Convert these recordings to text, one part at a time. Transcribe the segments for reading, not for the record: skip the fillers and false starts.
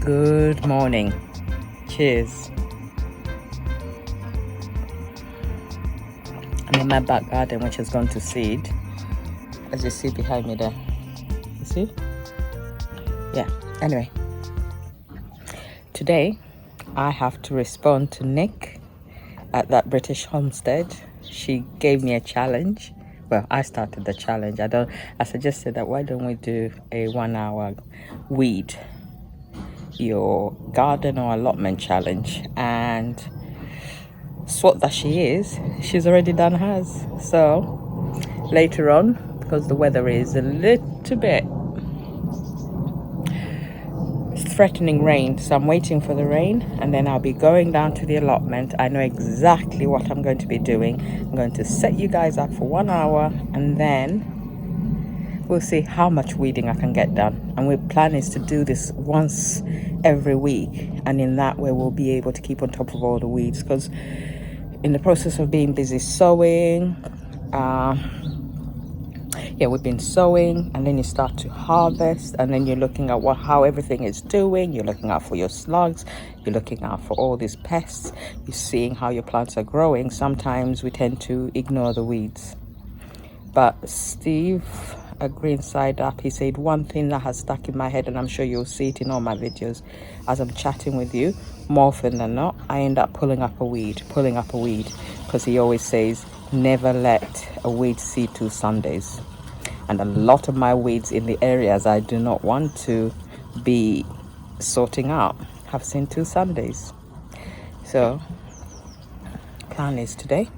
Good morning. Cheers. I'm in my back garden, which has gone to seed, as you see behind me there. You see? Yeah. Anyway, today I have to respond to Nick at that British homestead. She gave me a challenge. Well, I started the challenge. I suggested that why don't we do a 1 hour weed your garden or allotment challenge, and swot that she is, she's already done hers. So later on, because the weather is a little bit threatening rain, so I'm waiting for the rain, and then I'll be going down to the allotment. I know exactly what I'm going to be doing. I'm going to set you guys up for 1 hour, and then we'll see how much weeding I can get done. And my plan is to do this once every week, and in that way we'll be able to keep on top of all the weeds, because in the process of being busy sowing, we've been sowing, and then you start to harvest, and then you're looking at how everything is doing. You're looking out for your slugs, you're looking out for all these pests, you're seeing how your plants are growing. Sometimes we tend to ignore the weeds. But Steve, a green side up, he said one thing that has stuck in my head, and I'm sure you'll see it in all my videos as I'm chatting with you. More often than not, I end up pulling up a weed, because he always says never let a weed see 2 Sundays. And a lot of my weeds in the areas I do not want to be sorting out have seen 2 Sundays. So plan is today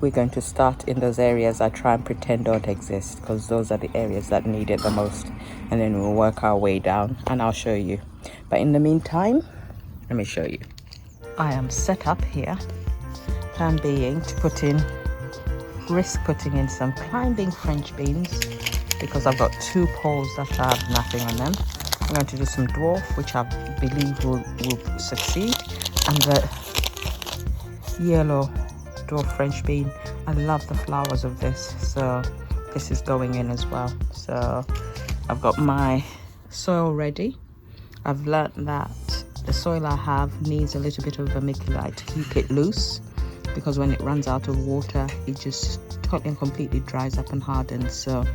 we're going to start in those areas I try and pretend don't exist, because those are the areas that need it the most, and then we'll work our way down and I'll show you. But in the meantime, let me show you. I am set up here, plan being to risk putting in some climbing French beans, because I've got 2 poles that have nothing on them. I'm going to do some dwarf, which I believe will succeed, and the yellow dwarf French bean. I love the flowers of this, so this is going in as well. So I've got my soil ready. I've learnt that the soil I have needs a little bit of vermiculite to keep it loose, because when it runs out of water it just totally and completely dries up and hardens. So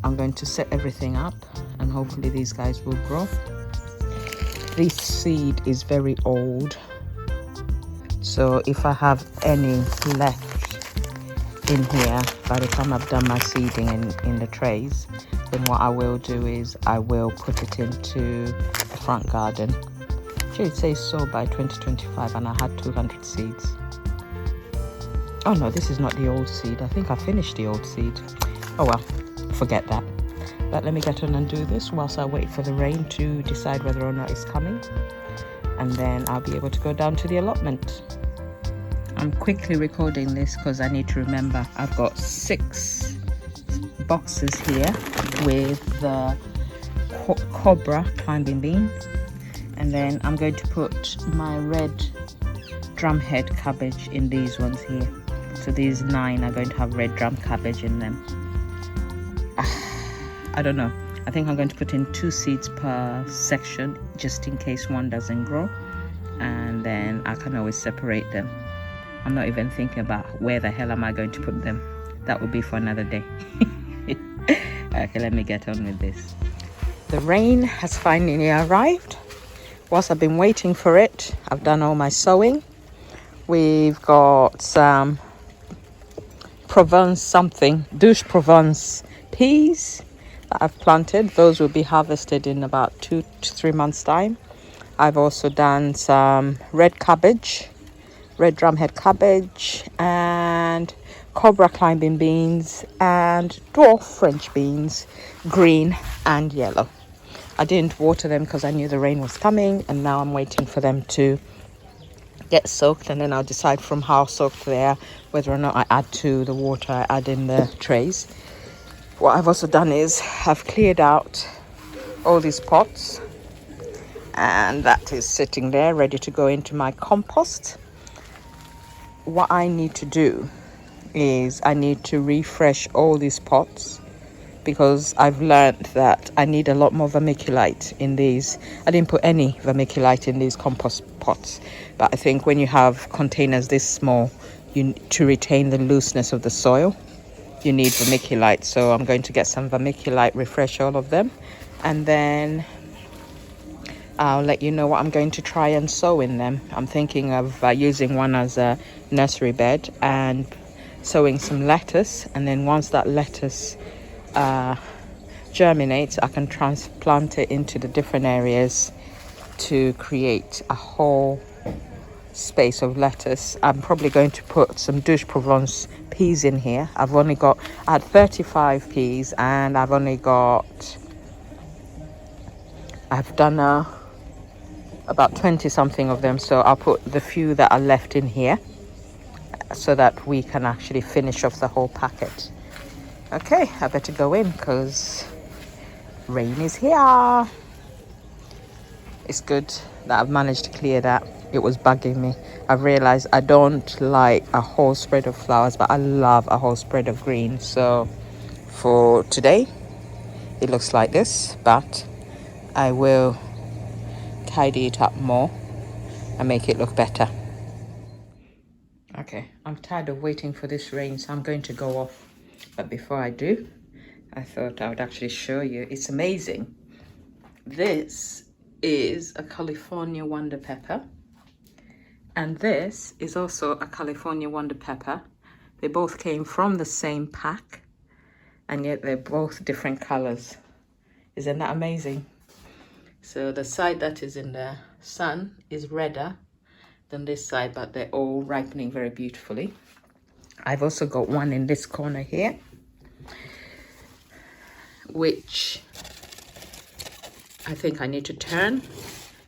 I'm going to set everything up, and hopefully these guys will grow. This seed is very old, so if I have any left in here by the time I've done my seeding in the trays, then what I will do is I will put it into the front garden. Actually, it says sow by 2025, and I had 200 seeds. Oh no, this is not the old seed. I think I finished the old seed. Oh well, forget that. But let me get on and do this whilst I wait for the rain to decide whether or not it's coming, and then I'll be able to go down to the allotment. I'm quickly recording this because I need to remember I've got 6 boxes here with the cobra climbing bean, and then I'm going to put my red drumhead cabbage in these ones here. So these 9 are going to have red drum cabbage in them. I don't know, I think I'm going to put in 2 seeds per section, just in case one doesn't grow, and then I can always separate them. I'm not even thinking about where the hell am I going to put them. That will be for another day. Okay, let me get on with this. The rain has finally arrived. Whilst I've been waiting for it, I've done all my sowing. We've got some douche Provence peas that I've planted. Those will be harvested in about 2 to 3 months time. I've also done some red drumhead cabbage, and cobra climbing beans, and dwarf French beans, green and yellow. I didn't water them because I knew the rain was coming, and now I'm waiting for them to get soaked, and then I'll decide from how soaked they are whether or not I add to the water I add in the trays. What I've also done is I've cleared out all these pots, and that is sitting there ready to go into my compost. What I need to do is I need to refresh all these pots because I've learned that I need a lot more vermiculite in these. I didn't put any vermiculite in these compost pots, but I think when you have containers this small, to retain the looseness of the soil, you need vermiculite. So I'm going to get some vermiculite, refresh all of them, and then I'll let you know what I'm going to try and sow in them. I'm thinking of using one as a nursery bed and sowing some lettuce, and then once that lettuce germinates, I can transplant it into the different areas to create a whole space of lettuce. I'm probably going to put some douche Provence peas in here. I had 35 peas, and I've done about 20 something of them, so I'll put the few that are left in here so that we can actually finish off the whole packet. Okay, I better go in because rain is here. It's good that I've managed to clear that. It was bugging me. I've realized I don't like a whole spread of flowers, but I love a whole spread of green. So for today, it looks like this, but I will tidy it up more and make it look better. Okay, I'm tired of waiting for this rain, so I'm going to go off. But before I do, I thought I would actually show you. It's amazing. This is a California Wonder Pepper, and this is also a California Wonder Pepper. They both came from the same pack, and yet they're both different colors. Isn't that amazing? So the side that is in the sun is redder than this side, but they're all ripening very beautifully. I've also got one in this corner here, which I think I need to turn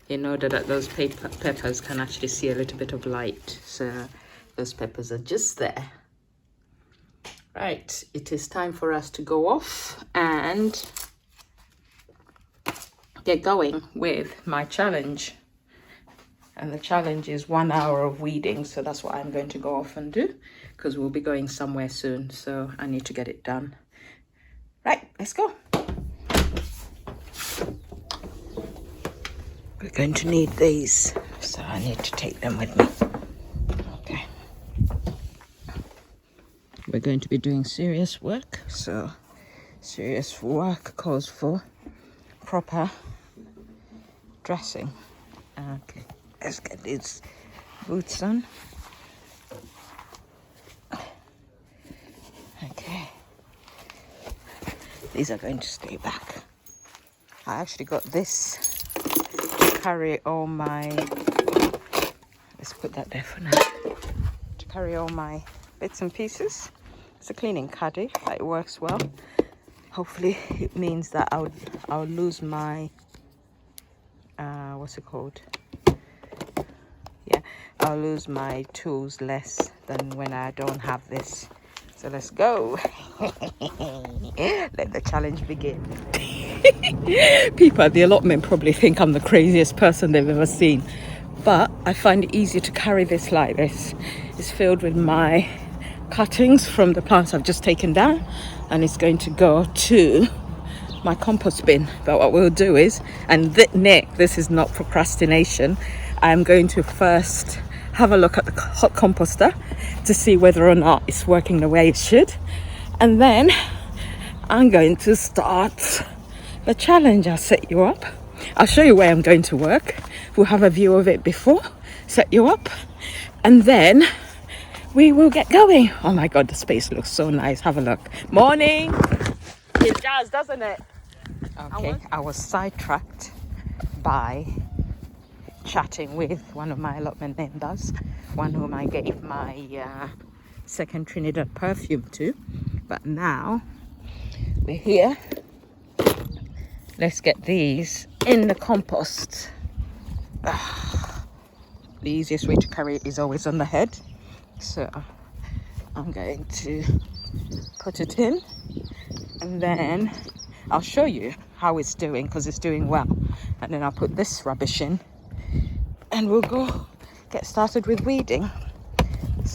in order that those peppers can actually see a little bit of light. So those peppers are just there. Right, it is time for us to go off and get going with my challenge. And the challenge is 1 hour of weeding, so that's what I'm going to go off and do, because we'll be going somewhere soon, so I need to get it done. Right, let's go. We're going to need these, so I need to take them with me. Okay. We're going to be doing serious work, so serious work calls for proper dressing. Okay. Let's get these boots on. Okay. These are going to stay back. I actually got this to carry all my... Let's put that there for now. To carry all my bits and pieces. It's a cleaning caddy. It works well. Hopefully it means that I'll lose my... what's it called? Yeah, I'll lose my tools less than when I don't have this. So let's go. Let the challenge begin. People at the allotment probably think I'm the craziest person they've ever seen, but I find it easier to carry this like this. It's filled with my cuttings from the plants I've just taken down, and it's going to go to my compost bin. But what we'll do is, and Nick, this is not procrastination, I'm going to first have a look at the hot composter to see whether or not it's working the way it should, and then I'm going to start the challenge. I'll set you up. I'll show you where I'm going to work. We'll have a view of it before, set you up, and then we will get going. Oh my god, the space looks so nice. Have a look. Morning. It does, doesn't it? Okay, I was sidetracked by chatting with one of my allotment members, one whom I gave my second Trinidad perfume to. But now we're here. Let's get these in the compost. The easiest way to carry it is always on the head. So I'm going to put it in, and then I'll show you how it's doing, because it's doing well. And then I'll put this rubbish in, and we'll go get started with weeding.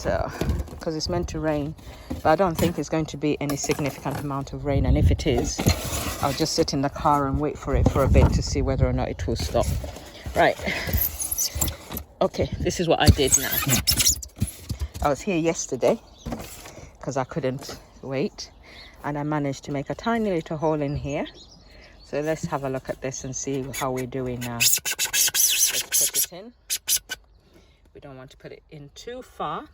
So because it's meant to rain, but I don't think it's going to be any significant amount of rain, and if it is, I'll just sit in the car and wait for it for a bit to see whether or not it will stop. Right, okay, this is what I did now. I was here yesterday because I couldn't wait, and I managed to make a tiny little hole in here. So let's have a look at this and see how we're doing now. Let's put it in. We don't want to put it in too far.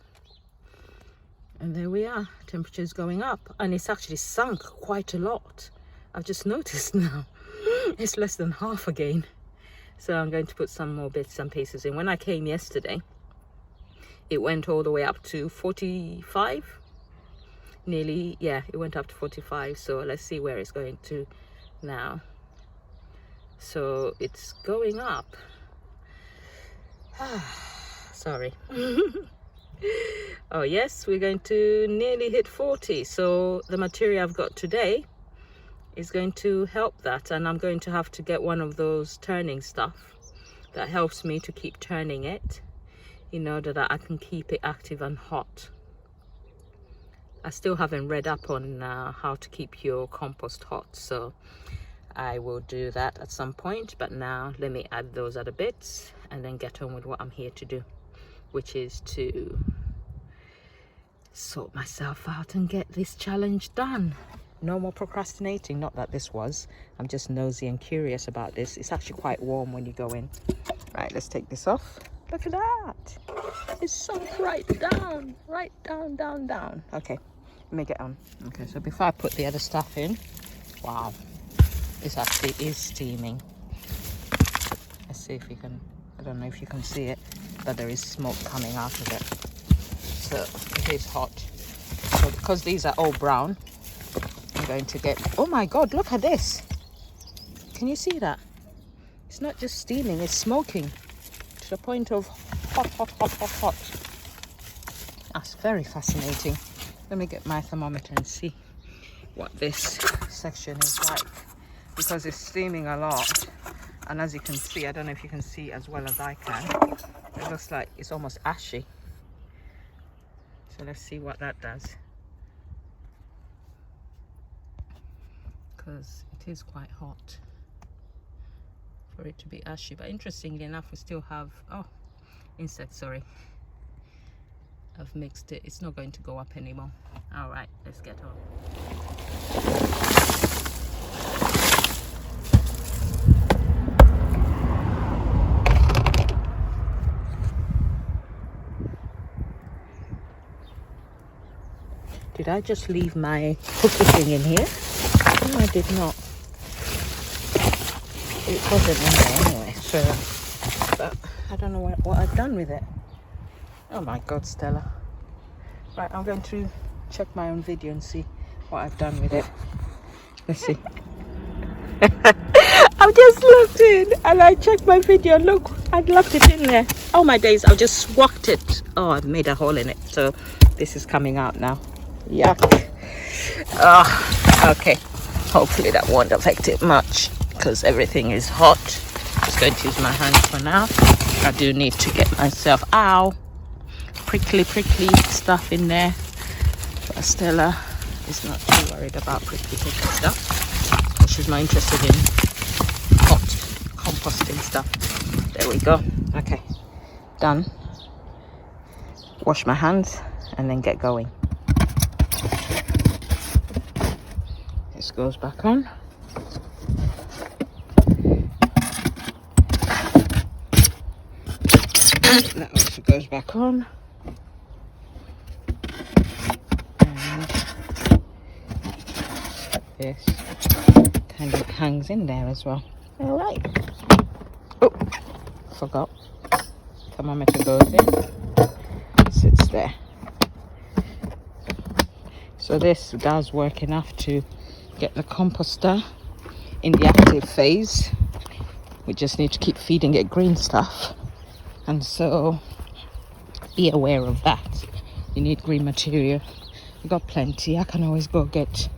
And there we are, temperature's going up, and it's actually sunk quite a lot. I've just noticed now. It's less than half again. So I'm going to put some more bits and pieces in. When I came yesterday, it went all the way up to 45. Nearly, yeah, it went up to 45. So let's see where it's going to now. So it's going up. Sorry. Oh yes, we're going to nearly hit 40. So the material I've got today is going to help that, and I'm going to have to get one of those turning stuff that helps me to keep turning it in order that I can keep it active and hot. I still haven't read up on how to keep your compost hot, so I will do that at some point. But now let me add those other bits and then get on with what I'm here to do, which is to sort myself out and get this challenge done. No more procrastinating. Not that this was, I'm just nosy and curious about this. It's actually quite warm when you go in. Right, let's take this off. Look at that, it's sunk right down, down. Okay, let me get on. Okay, so before I put the other stuff in, wow, this actually is steaming. Let's see if you can, I don't know if you can see it, but there is smoke coming out of it. So it is hot. So because these are all brown, I'm going to get, oh my god, look at this. Can you see that? It's not just steaming, it's smoking to the point of hot. That's very fascinating. Let me get my thermometer and see what this section is like, because it's steaming a lot. And as you can see, I don't know if you can see as well as I can, it looks like it's almost ashy. So let's see what that does, because it is quite hot for it to be ashy. But interestingly enough, we still have, oh, insects, sorry. I've mixed it, it's not going to go up anymore. All right, let's get on. Did I just leave my cookie thing in here? No, I did not. It wasn't in there anyway, so, but I don't know what I've done with it. Oh my god, Stella. Right, I'm going to check my own video and see what I've done with it. Let's see. I've just looked in and I checked my video. Look, I'd left it in there. Oh my days, I've just swacked it. Oh, I've made a hole in it. So this is coming out now. Yuck. Oh, okay. Hopefully that won't affect it much because everything is hot. Just going to use my hands for now. I do need to get myself, ow, prickly stuff in there. But Stella is not too worried about prickly stuff. She's more interested in hot composting stuff. There we go. Okay, done. Wash my hands and then get going. This goes back on. That also goes back on. And this kind of hangs in there as well. All right. Oh, forgot. Thermometer goes in, sits there. So this does work enough to get the composter in the active phase. We just need to keep feeding it green stuff, and so be aware of that. You need green material. I've got plenty. I can always go get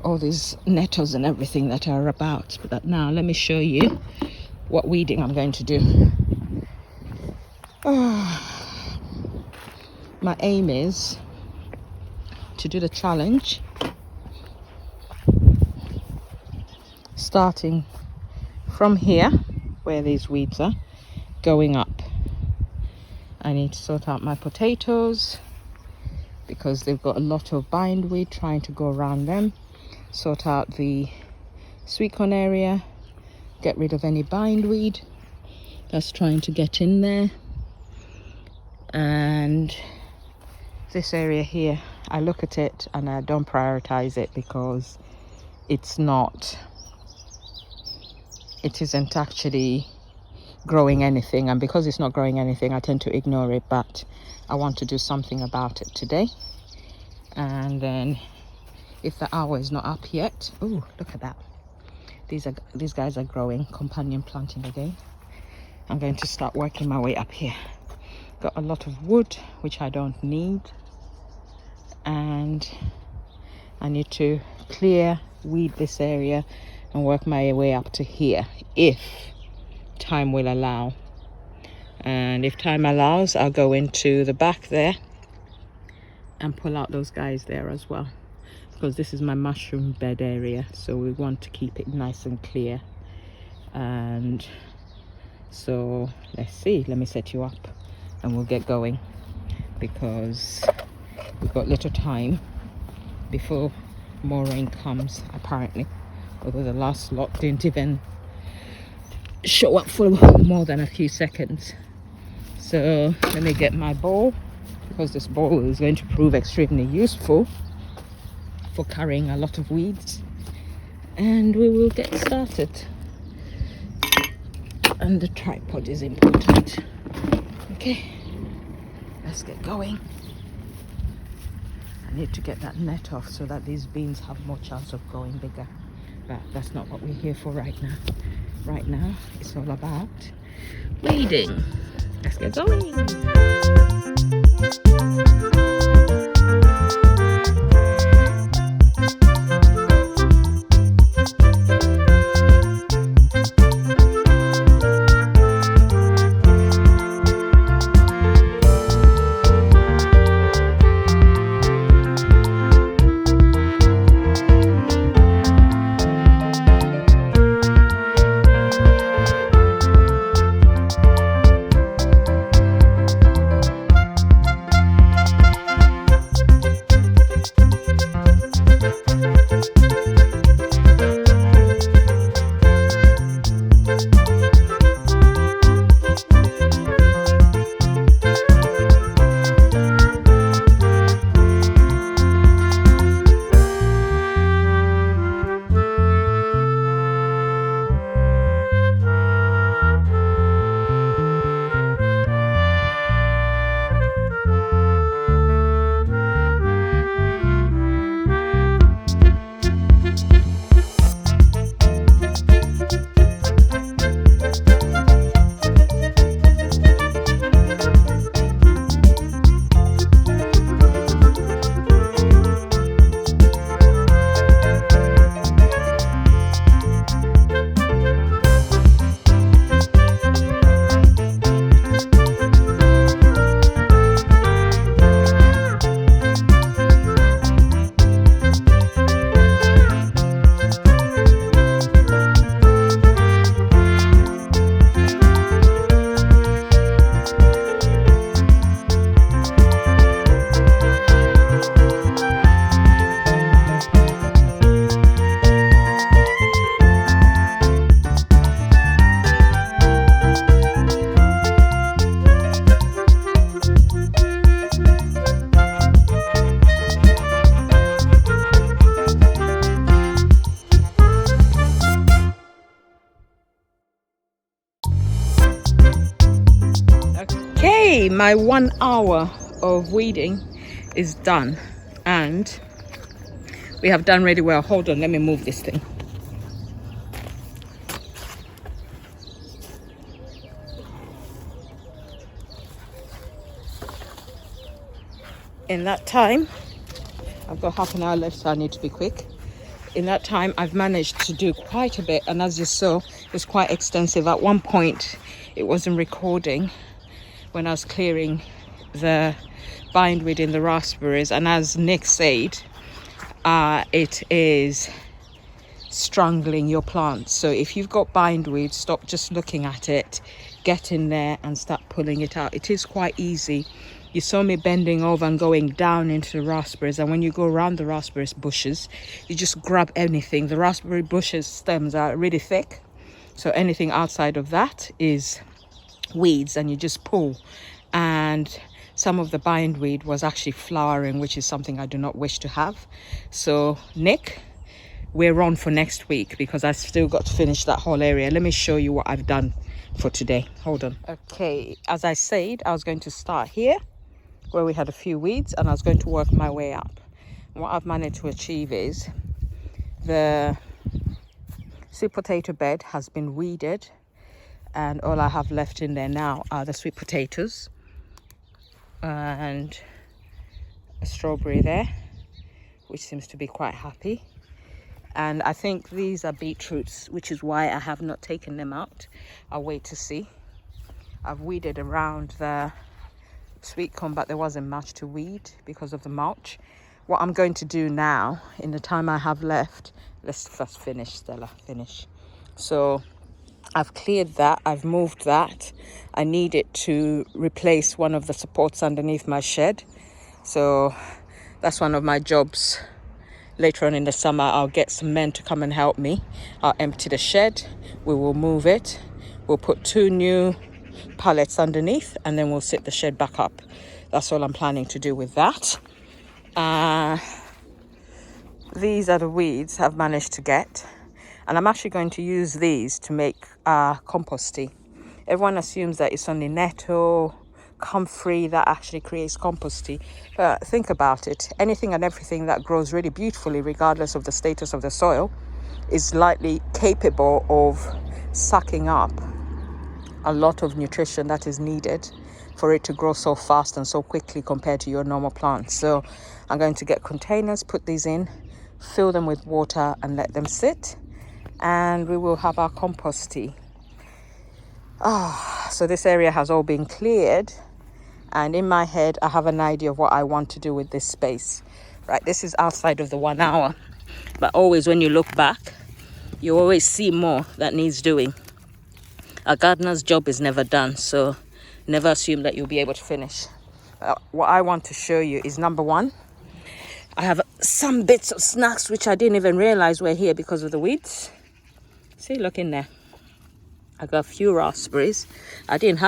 all these nettles and everything that are about. But now let me show you what weeding I'm going to do. my aim is to do the challenge starting from here where these weeds are, going up. I need to sort out my potatoes because they've got a lot of bindweed trying to go around them. Sort out the sweet corn area, get rid of any bindweed that's trying to get in there. And this area here, I look at it and I don't prioritize it because it isn't actually growing anything, and because it's not growing anything I tend to ignore it, but I want to do something about it today. And then if the hour is not up yet, oh, look at that, these guys are growing, companion planting again. I'm going to start working my way up here. Got a lot of wood which I don't need, and I need to weed this area and work my way up to here if time will allow. And if time allows, I'll go into the back there and pull out those guys there as well, because this is my mushroom bed area, so we want to keep it nice and clear. And so let's see, let me set you up and we'll get going, because we've got little time before more rain comes apparently, although the last lot didn't even show up for more than a few seconds. So let me get my bowl, because this bowl is going to prove extremely useful for carrying a lot of weeds, and we will get started. And the tripod is important. Okay, let's get going. I need to get that net off so that these beans have more chance of growing bigger, but that's not what we're here for right now. Right now it's all about weeding. Let's get going. Okay, my 1 hour of weeding is done, and we have done really well. Hold on, let me move this thing. In that time, I've got half an hour left, so I need to be quick. In that time, I've managed to do quite a bit, and as you saw, it's quite extensive. At one point, it wasn't recording when I was clearing the bindweed in the raspberries, and as Nick said, it is strangling your plants. So if you've got bindweed, stop just looking at it, get in there and start pulling it out. It is quite easy. You saw me bending over and going down into the raspberries, and when you go around the raspberry bushes, you just grab anything. The raspberry bushes stems are really thick, so anything outside of that is weeds, and you just pull. And some of the bindweed was actually flowering, which is something I do not wish to have. So Nick, we're on for next week because I still got to finish that whole area. Let me show you what I've done for today. Hold on. Okay, as I said, I was going to start here where we had a few weeds, and I was going to work my way up. And what I've managed to achieve is the sweet potato bed has been weeded, and all I have left in there now are the sweet potatoes and a strawberry there, which seems to be quite happy. And I think these are beetroots, which is why I have not taken them out. I'll wait to see. I've weeded around the sweet corn, but there wasn't much to weed because of the mulch. What I'm going to do now, in the time I have left, let's first finish, Stella, finish. So I've cleared that, I've moved that. I needed to replace one of the supports underneath my shed. So that's one of my jobs. Later on in the summer, I'll get some men to come and help me. I'll empty the shed, we will move it. We'll put 2 new pallets underneath, and then we'll sit the shed back up. That's all I'm planning to do with that. These are the weeds I've managed to get, and I'm actually going to use these to make compost tea. Everyone assumes that it's only nettle, comfrey that actually creates compost tea, but think about it. Anything and everything that grows really beautifully, regardless of the status of the soil, is likely capable of sucking up a lot of nutrition that is needed for it to grow so fast and so quickly compared to your normal plants. So I'm going to get containers, put these in, fill them with water and let them sit, and we will have our compost tea. So this area has all been cleared, and in my head I have an idea of what I want to do with this space. Right, this is outside of the 1 hour, but always when you look back, you always see more that needs doing. A gardener's job is never done, so never assume that you'll be able to finish. What I want to show you is, number one, I have some bits of snacks which I didn't even realize were here because of the weeds. See, look in there. I got a few raspberries. I didn't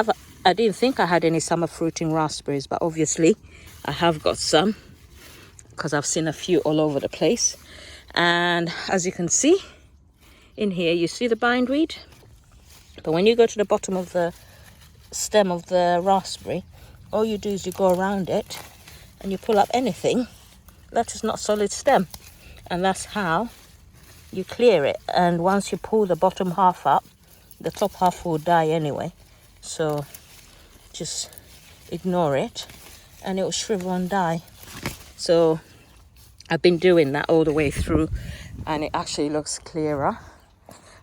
think I had any summer fruiting raspberries, but obviously I have got some because I've seen a few all over the place. And as you can see in here, you see the bindweed. But when you go to the bottom of the stem of the raspberry, all you do is you go around it and you pull up anything that is not solid stem, and that's how you clear it. And once you pull the bottom half up, the top half will die anyway, so just ignore it and it will shrivel and die. So I've been doing that all the way through, and it actually looks clearer.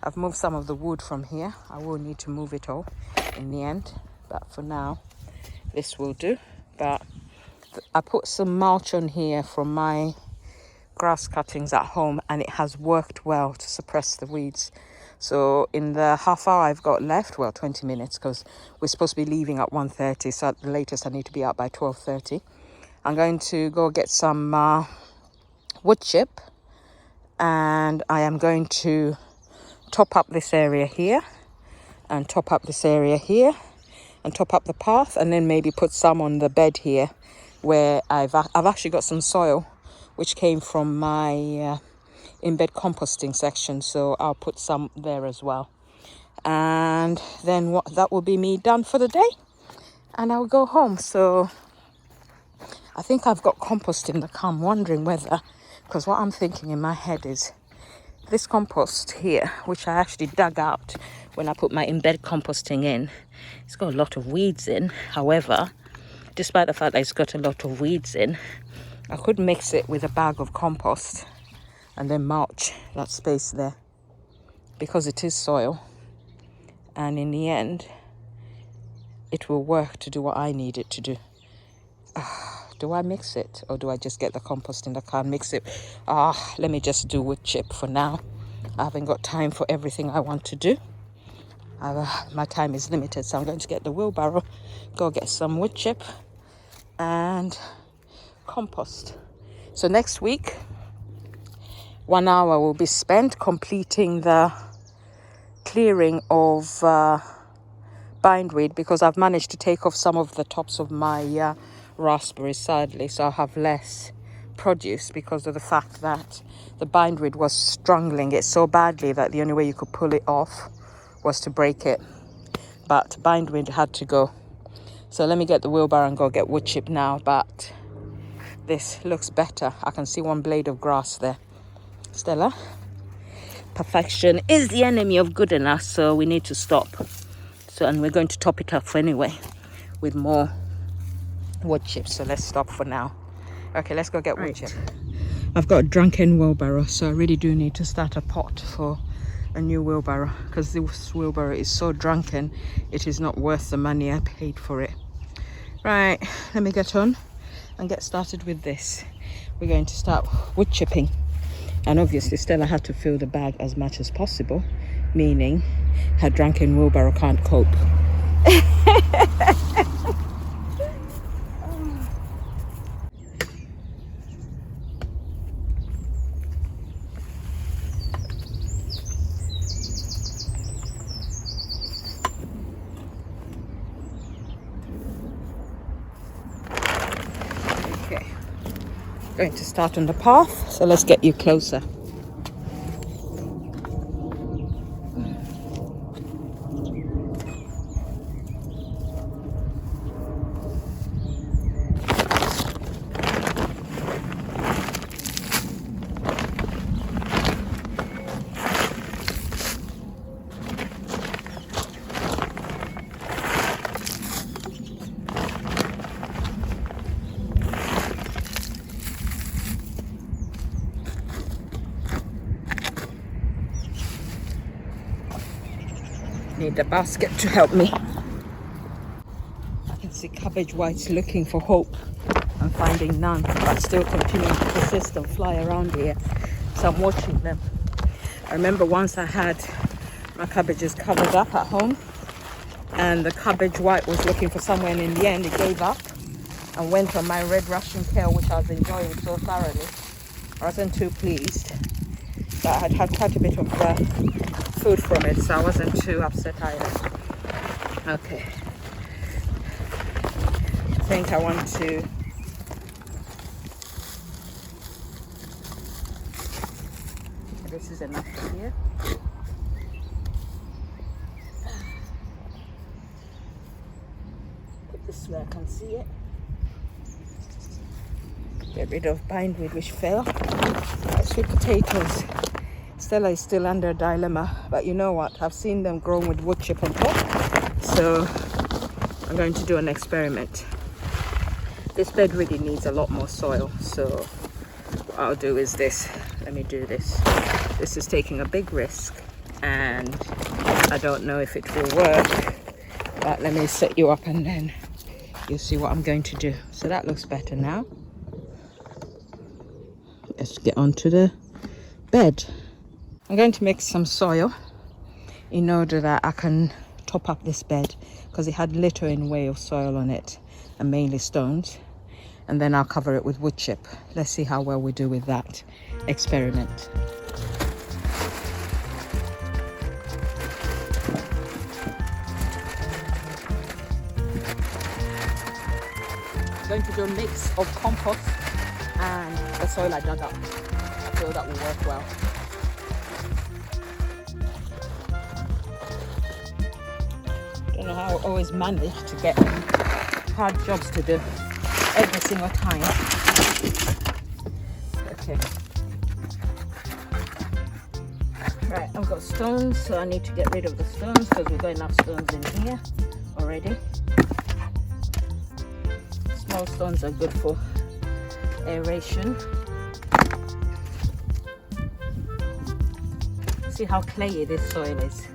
I've moved some of the wood from here. I will need to move it all in the end, but for now this will do. But I put some mulch on here from my grass cuttings at home, and it has worked well to suppress the weeds. So in the half hour I've got left, well, 20 minutes, because we're supposed to be leaving at 1:30, so at the latest I need to be out by 12:30. I'm going to go get some wood chip, and I am going to top up this area here, and top up this area here, and top up the path, and then maybe put some on the bed here where I've actually got some soil which came from my in-bed composting section, so I'll put some there as well. And then that will be me done for the day, and I'll go home. So I think I've got compost in the car. I'm wondering whether, because what I'm thinking in my head is this compost here, which I actually dug out when I put my in-bed composting in, it's got a lot of weeds in. However, despite the fact that it's got a lot of weeds in, I could mix it with a bag of compost and then mulch that space there, because it is soil, and in the end it will work to do what I need it to do. Do I mix it or do I just get the compost in the can, mix it? Let me just do wood chip for now. I haven't got time for everything I want to do. My time is limited, so I'm going to get the wheelbarrow, go get some wood chip and compost. So next week, 1 hour will be spent completing the clearing of bindweed, because I've managed to take off some of the tops of my raspberries, sadly, so I'll have less produce because of the fact that the bindweed was strangling it so badly that the only way you could pull it off was to break it. But bindweed had to go. So let me get the wheelbarrow and go get wood chip now. But this looks better. I can see one blade of grass there. Stella, perfection is the enemy of good enough, so we need to stop. So, and we're going to top it up anyway with more wood chips. So let's stop for now. Okay, let's go get wood chip. I've got a drunken wheelbarrow, so I really do need to start a pot for a new wheelbarrow, because this wheelbarrow is so drunken, it is not worth the money I paid for it. Right, let me get on and get started with this. We're going to start wood chipping, and obviously Stella had to fill the bag as much as possible, meaning her drunken wheelbarrow can't cope. Okay, going to start on the path, so let's get you closer. Need a basket to help me. I can see cabbage whites looking for hope and finding none, but still continuing to persist and fly around here. So I'm watching them. I remember once I had my cabbages covered up at home, and the cabbage white was looking for somewhere, and in the end it gave up and went on my red Russian kale, which I was enjoying so thoroughly. I wasn't too pleased, but I had had quite a bit of food from it, so I wasn't too upset either. Okay, I think I want to this is enough for here. Put this where I can see it. Get rid of bindweed which fell. Sweet potatoes. Stella is still under a dilemma, but you know what? I've seen them grow with wood chip on top, so I'm going to do an experiment. This bed really needs a lot more soil, so what I'll do is this. Let me do this. This is taking a big risk, and I don't know if it will work, but let me set you up and then you'll see what I'm going to do. So that looks better now. Let's get onto the bed. I'm going to mix some soil in order that I can top up this bed, because it had little in way of soil on it and mainly stones, and then I'll cover it with wood chip. Let's see how well we do with that experiment. I'm going to do a mix of compost and the soil I dug up. I feel that will work well. I don't know how I always manage to get hard jobs to do every single time. Okay. Right, I've got stones, so I need to get rid of the stones because we've got enough stones in here already. Small stones are good for aeration. See how clayey this soil is.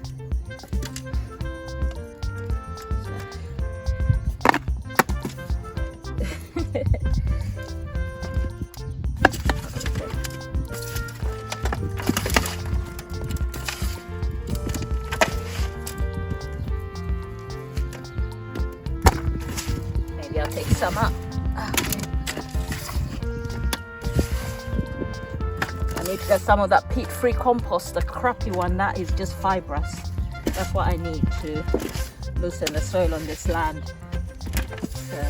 maybe I'll take some up. I need to get some of that peat-free compost, the crappy one that is just fibrous. That's what I need to loosen the soil on this land. So,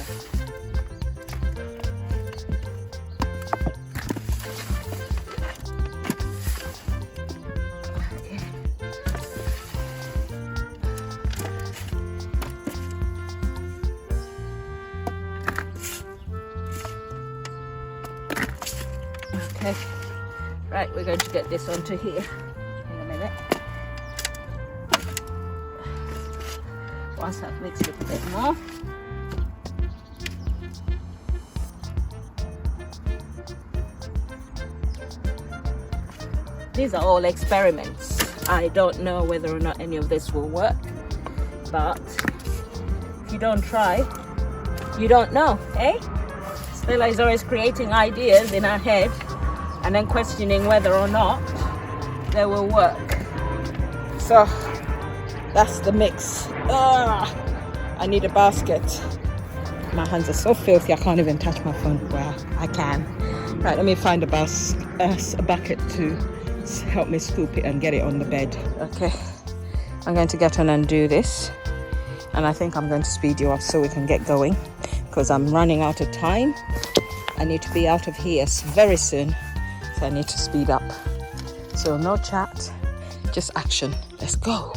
okay, right, we're going to get this onto here in a minute. Once I've mixed it a bit more. These are all experiments. I don't know whether or not any of this will work, but if you don't try, you don't know, eh? Stella is always creating ideas in her head and then questioning whether or not they will work. So that's the mix. I need a basket. My hands are so filthy I can't even touch my phone. Well, I can. Right, let me find a bucket to help me scoop it and get it on the bed. Okay, I'm going to get on and do this, and I think I'm going to speed you up so we can get going because I'm running out of time. I need to be out of here very soon, so I need to speed up. So no chat, just action. Let's go.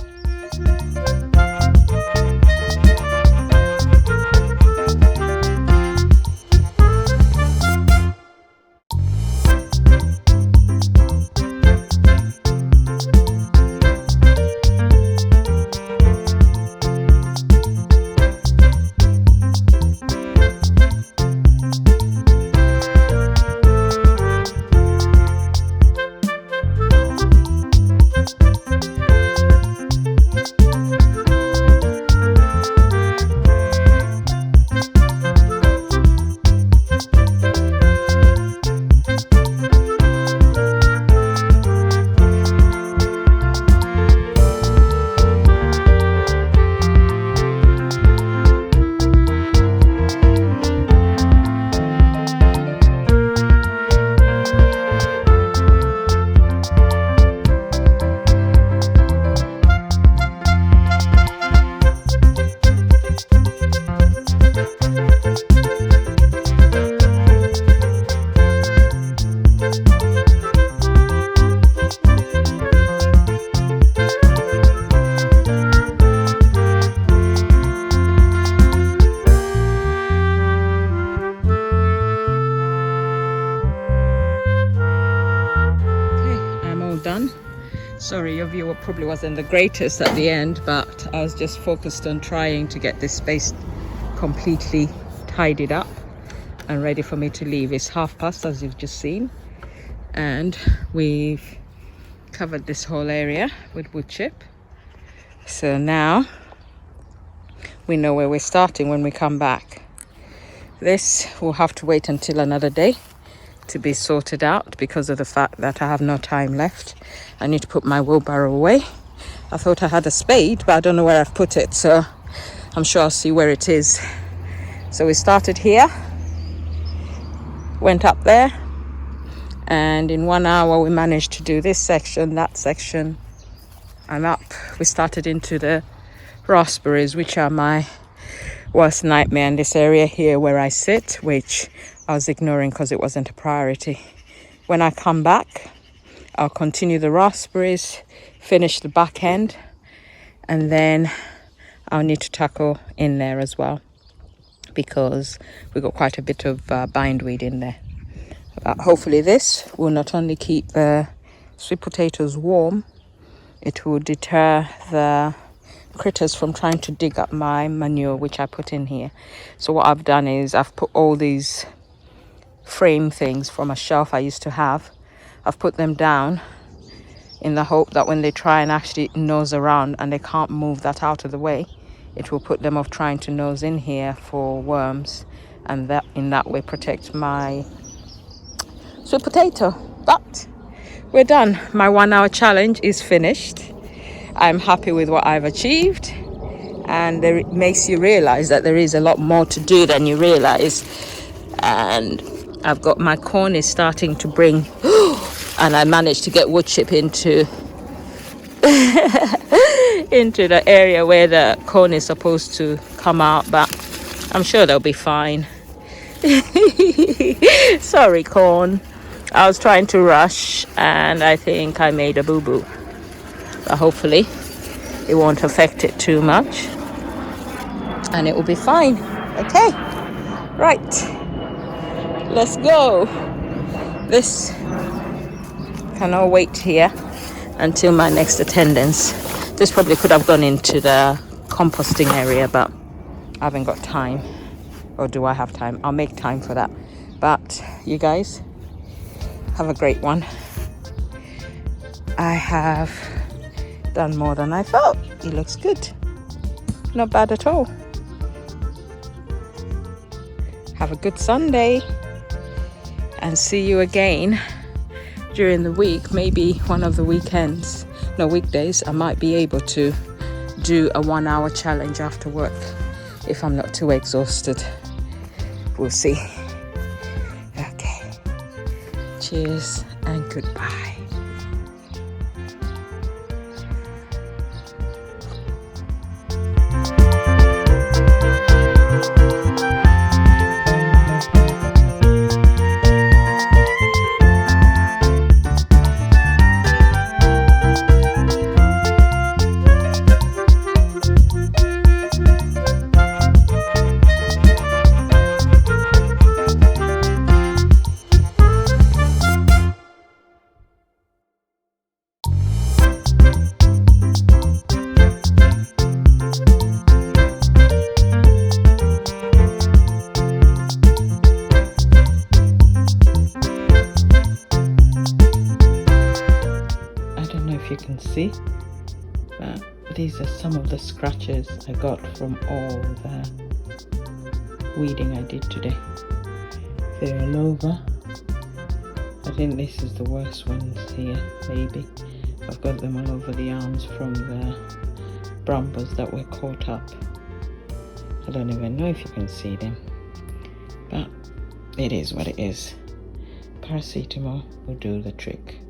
Done. Sorry, your view probably wasn't the greatest at the end, but I was just focused on trying to get this space completely tidied up and ready for me to leave. It's past, as you've just seen, and we've covered this whole area with wood chip. So now we know where we're starting when we come back. This will have to wait until another day to be sorted out because of the fact that I have no time left. I need to put my wheelbarrow away. I thought I had a spade, but I don't know where I've put it, so I'm sure I'll see where it is. So we started here, went up there, and in 1 hour we managed to do this section, that section, and up. We started into the raspberries, which are my worst nightmare in this area here where I sit, which I was ignoring because it wasn't a priority. When I come back, I'll continue the raspberries, finish the back end, and then I'll need to tackle in there as well because we got quite a bit of bindweed in there. Hopefully this will not only keep the sweet potatoes warm, it will deter the critters from trying to dig up my manure which I put in here. So what I've done is I've put all these frame things from a shelf I used to have. I've put them down in the hope that when they try and actually nose around and they can't move that out of the way, it will put them off trying to nose in here for worms, and that in that way protect my sweet potato. But we're done. My 1 hour challenge is finished. I'm happy with what I've achieved, and it makes you realize that there is a lot more to do than you realize. And I've got my corn is starting to bring and I managed to get wood chip into into the area where the corn is supposed to come out, but I'm sure they'll be fine. Sorry, corn. I was trying to rush and I think I made a boo-boo, but hopefully it won't affect it too much and it will be fine. Okay, right, let's go. This cannot wait here until my next attendance. This probably could have gone into the composting area, but I haven't got time. Or do I have time? I'll make time for that. But you guys have a great one. I have done more than I thought. It looks good. Not bad at all. Have a good Sunday and see you again during the week. Maybe one of the weekends, no, weekdays, I might be able to do a 1 hour challenge after work if I'm not too exhausted. We'll see. Okay. Cheers and goodbye. You can see that these are some of the scratches I got from all the weeding I did today. They're all over. I think this is the worst ones here, maybe. I've got them all over the arms from the brambles that were caught up. I don't even know if you can see them, but it is what it is. Paracetamol will do the trick.